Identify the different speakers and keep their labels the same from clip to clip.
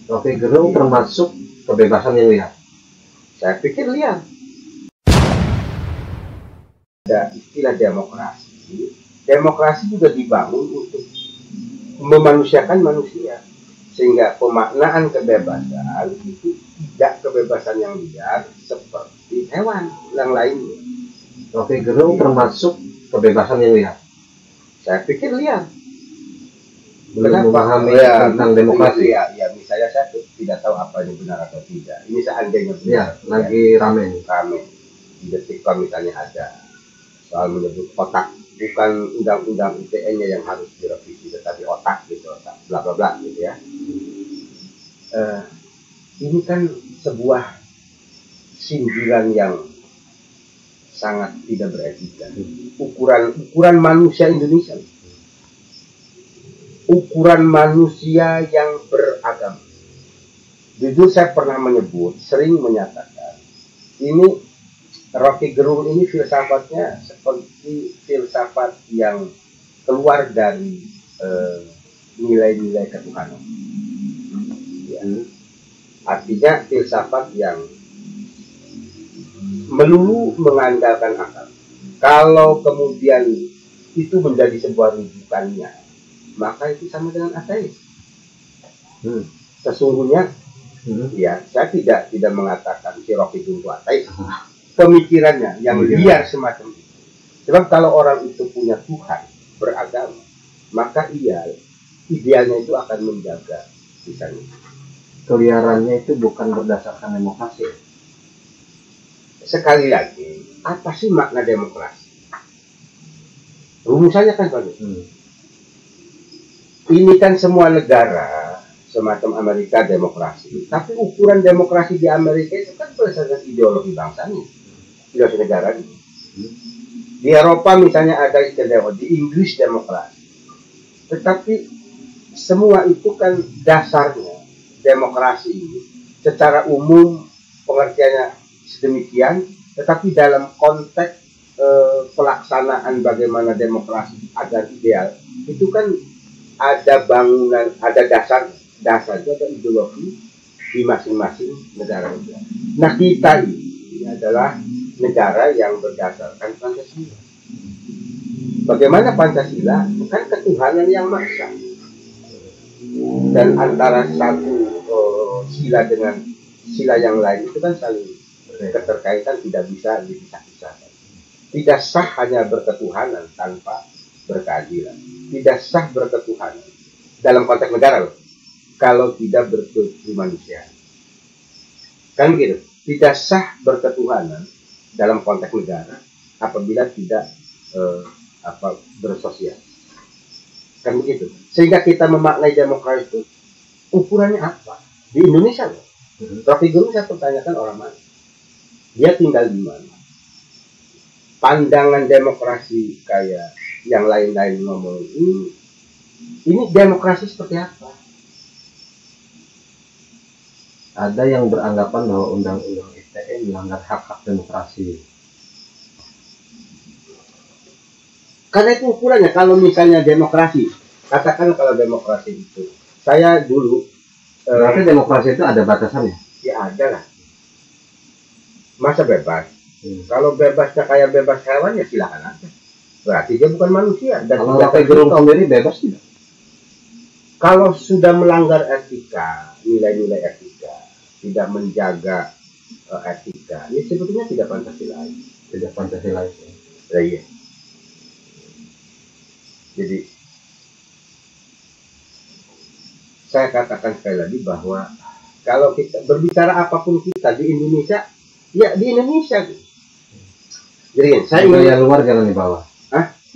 Speaker 1: Rocky Gerung termasuk kebebasan yang liar.
Speaker 2: Saya pikir liar. Ada istilah demokrasi. Demokrasi juga dibangun untuk memanusiakan manusia, sehingga pemaknaan kebebasan itu tidak kebebasan yang liar seperti hewan yang lainnya.
Speaker 1: Rocky Gerung termasuk kebebasan yang liar.
Speaker 2: Saya pikir liar.
Speaker 1: Belum memahami tentang demokrasi.
Speaker 2: Ya, misalnya saya tidak tahu apa ini benar atau tidak. Ini seandainya benar.
Speaker 1: Ya, lagi rame
Speaker 2: Di Detikcom misalnya ada soal menyebut otak, bukan undang-undang ITE-nya yang harus direvisi, tetapi otak gitu, otak bla bla bla gitu ya. Ini kan sebuah sindiran yang sangat tidak beretika. Ukuran manusia Indonesia, ukuran manusia yang beragama. Jujur saya pernah sering menyatakan, ini Rocky Gerung ini filsafatnya seperti filsafat yang keluar dari nilai-nilai ketuhanan. Ya. Artinya filsafat yang melulu mengandalkan akal. Kalau kemudian itu menjadi sebuah rujukannya, maka itu sama dengan ateis. Sesungguhnya, ya saya tidak mengatakan si Rocky Gerung itu ateis. Pemikirannya yang liar semacam itu. Sebab kalau orang itu punya Tuhan, beragama, maka idealnya itu akan menjaga misalnya.
Speaker 1: Keliarannya itu bukan berdasarkan demokrasi.
Speaker 2: Sekali lagi, apa sih makna demokrasi? Rumusannya kan bagus. Ini kan semua negara semacam Amerika demokrasi, tapi ukuran demokrasi di Amerika itu kan berdasarkan ideologi bangsanya, ideologi negara ini. Di Eropa misalnya ada istilah di Inggris demokrasi, tetapi semua itu kan dasarnya demokrasi ini secara umum pengertiannya sedemikian, tetapi dalam konteks pelaksanaan bagaimana demokrasi agar ideal itu kan ada bangunan, ada dasar itu ada ideologi di masing-masing negara-negara. Nah kita ini adalah negara yang berdasarkan Pancasila. Bagaimana Pancasila? Bukan ketuhanan yang maksa. Dan antara satu sila dengan sila yang lain itu kan saling keterkaitan, tidak bisa dipisah-pisahkan. Tidak sah hanya berketuhanan tanpa berkeadilan. Tidak sah berketuhanan dalam konteks negara loh, kalau tidak berkemanusiaan. Kan begitu. Tidak sah berketuhanan dalam konteks negara apabila tidak bersosial. Kan begitu. Sehingga kita memaknai demokrasi itu ukurannya apa? Di Indonesia loh. Rocky Gerung saya pertanyakan orang mana? Dia tinggal di mana? Pandangan demokrasi kayak yang lain-lain ngomong ini demokrasi seperti apa?
Speaker 1: Ada yang beranggapan bahwa undang-undang ITE melanggar hak-hak demokrasi.
Speaker 2: Karena itu ukurannya. Kalau misalnya demokrasi, katakan kalau demokrasi itu, saya dulu
Speaker 1: berarti demokrasi itu ada batasannya?
Speaker 2: Ya ada lah. Masa bebas? Kalau bebasnya kayak bebas hewan ya silakan aja. Berarti dia bukan manusia. Dan
Speaker 1: kalau Rocky Gerung sendiri bebas tidak?
Speaker 2: Kalau sudah melanggar etika, nilai-nilai etika, tidak menjaga etika, ini sebetulnya tidak Pancasilais.
Speaker 1: Tidak Pancasilais.
Speaker 2: Ya, iya. Jadi saya katakan sekali lagi bahwa kalau kita berbicara apapun kita di Indonesia, ya di Indonesia. Jadi saya ingin
Speaker 1: luar jangan di bawah.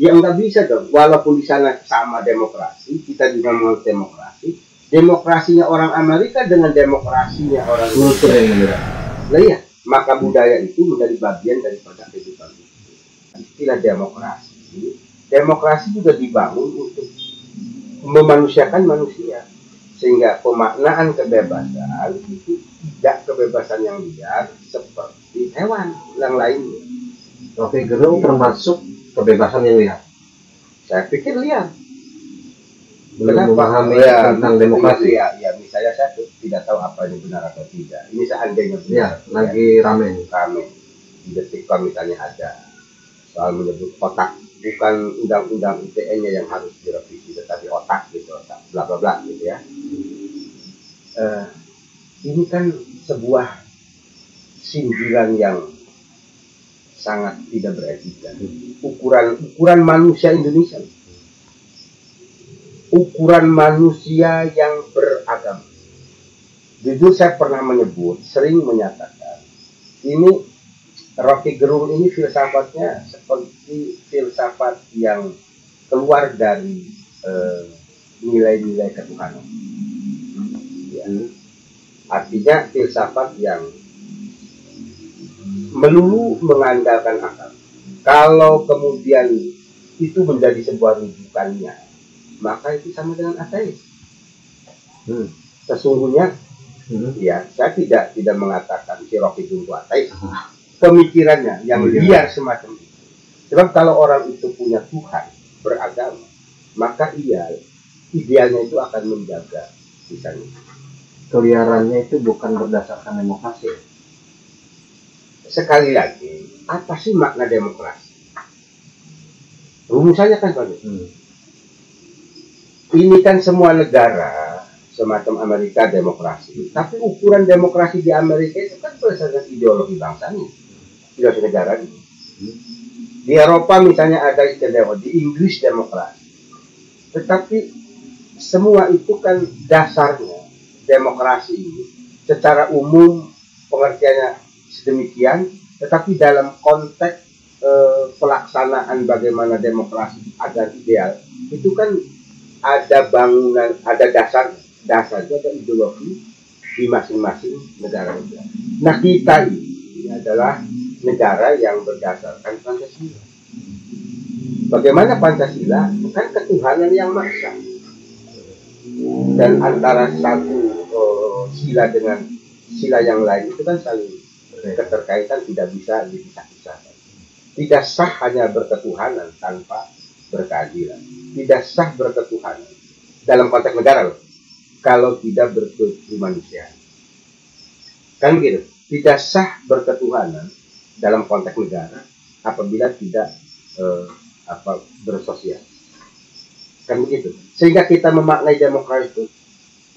Speaker 2: Ya nggak bisa dong. Walaupun di sana sama demokrasi, kita juga mau demokrasi. Demokrasinya orang Amerika dengan demokrasinya orang
Speaker 1: Indonesia yang berbeda.
Speaker 2: Nah iya, maka budaya itu menjadi bagian daripada kehidupan. Istilah demokrasi juga dibangun untuk memanusiakan manusia, sehingga pemaknaan kebebasan itu tidak kebebasan yang liar seperti hewan yang lainnya.
Speaker 1: Rocky Gerung termasuk kebebasan yang liar.
Speaker 2: Saya pikir liar.
Speaker 1: Belum memahami tentang demokrasi.
Speaker 2: Ya, saya tidak tahu apa ini benar atau tidak. Ini seandainya benar.
Speaker 1: Ya, lagi rame.
Speaker 2: Di Detikcom misalnya ada soal menyebut otak, bukan undang-undang ITE-nya yang harus direvisi, tetapi otak gitu, otak bla bla bla gitu ya. Ini kan sebuah sindiran yang sangat tidak beretika. Ukuran manusia Indonesia, ukuran manusia yang beragama. Jujur saya pernah sering menyatakan, ini Rocky Gerung ini filsafatnya seperti filsafat yang keluar dari nilai-nilai ketuhanan. Ya. Artinya filsafat yang melulu mengandalkan akal. Kalau kemudian itu menjadi sebuah rujukannya, maka itu sama dengan ateis. Sesungguhnya, ya saya tidak mengatakan si Rocky itu ateis. Pemikirannya yang liar semacam itu. Sebab kalau orang itu punya Tuhan, beragama, maka idealnya itu akan menjaga misalnya.
Speaker 1: Keliarannya itu bukan berdasarkan demokrasi.
Speaker 2: Sekali lagi, apa sih makna demokrasi? Rumusannya kan banyak. Ini kan semua negara semacam Amerika demokrasi, tapi ukuran demokrasi di Amerika itu kan berdasarkan ideologi bangsa nih, ideologi negara nih. Di Eropa misalnya ada istilah di Inggris demokrasi, tetapi semua itu kan dasarnya demokrasi ini secara umum pengertiannya sedemikian, tetapi dalam konteks pelaksanaan bagaimana demokrasi agar ideal itu kan ada bangunan, ada dasar itu ada ideologi di masing-masing negara. Nah kita ini adalah negara yang berdasarkan Pancasila. Bagaimana Pancasila? Bukan ketuhanan yang maksa. Dan antara satu sila dengan sila yang lain itu kan saling keterkaitan, tidak bisa dipisah-pisahkan. Tidak sah hanya berketuhanan tanpa berkeadilan. Tidak sah berketuhanan dalam konteks negara loh, kalau tidak berkemanusiaan. Kan begitu. Tidak sah berketuhanan dalam konteks negara apabila tidak bersosial. Kan begitu. Sehingga kita memaknai demokrasi itu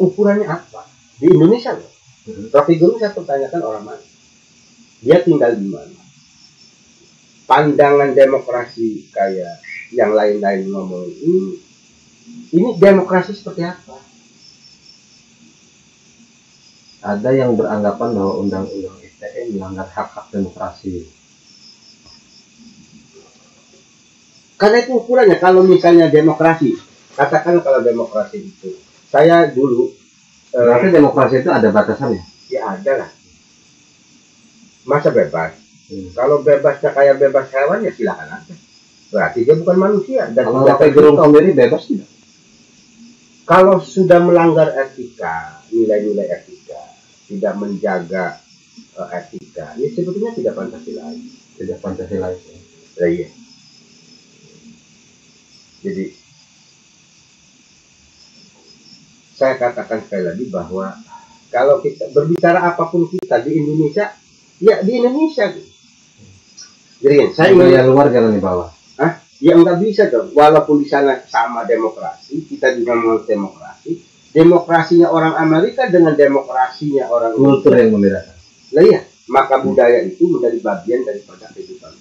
Speaker 2: ukurannya apa? Di Indonesia loh. Rocky Gerung saya pertanyakan orang mana? Dia tinggal di mana? Pandangan demokrasi kayak yang lain-lain ngomong ini demokrasi seperti apa?
Speaker 1: Ada yang beranggapan bahwa undang-undang ITE melanggar hak-hak demokrasi.
Speaker 2: Karena itu ukurannya. Kalau misalnya demokrasi, katakan kalau demokrasi itu, saya dulu
Speaker 1: berarti demokrasi itu ada batasannya?
Speaker 2: Ya ada lah. Masa bebas? Kalau bebasnya kayak bebas hewan ya silakan aja. Berarti dia bukan manusia. Dan
Speaker 1: kalau Rocky Gerung sendiri bebas tidak?
Speaker 2: Kalau sudah melanggar etika, nilai-nilai etika, tidak menjaga etika, ini sebetulnya tidak Pancasila.
Speaker 1: Tidak Pancasila itu.
Speaker 2: Iya. Jadi saya katakan sekali lagi bahwa kalau kita berbicara apapun kita di Indonesia, ya di Indonesia. Jadi saya ingin
Speaker 1: luar jangan di bawah.
Speaker 2: Ya nggak bisa dong. Walaupun di sana sama demokrasi, kita juga mau demokrasi. Demokrasinya orang Amerika dengan demokrasinya orang
Speaker 1: kultur yang membedakan.
Speaker 2: Nah iya, maka budaya itu menjadi bagian daripada kehidupan.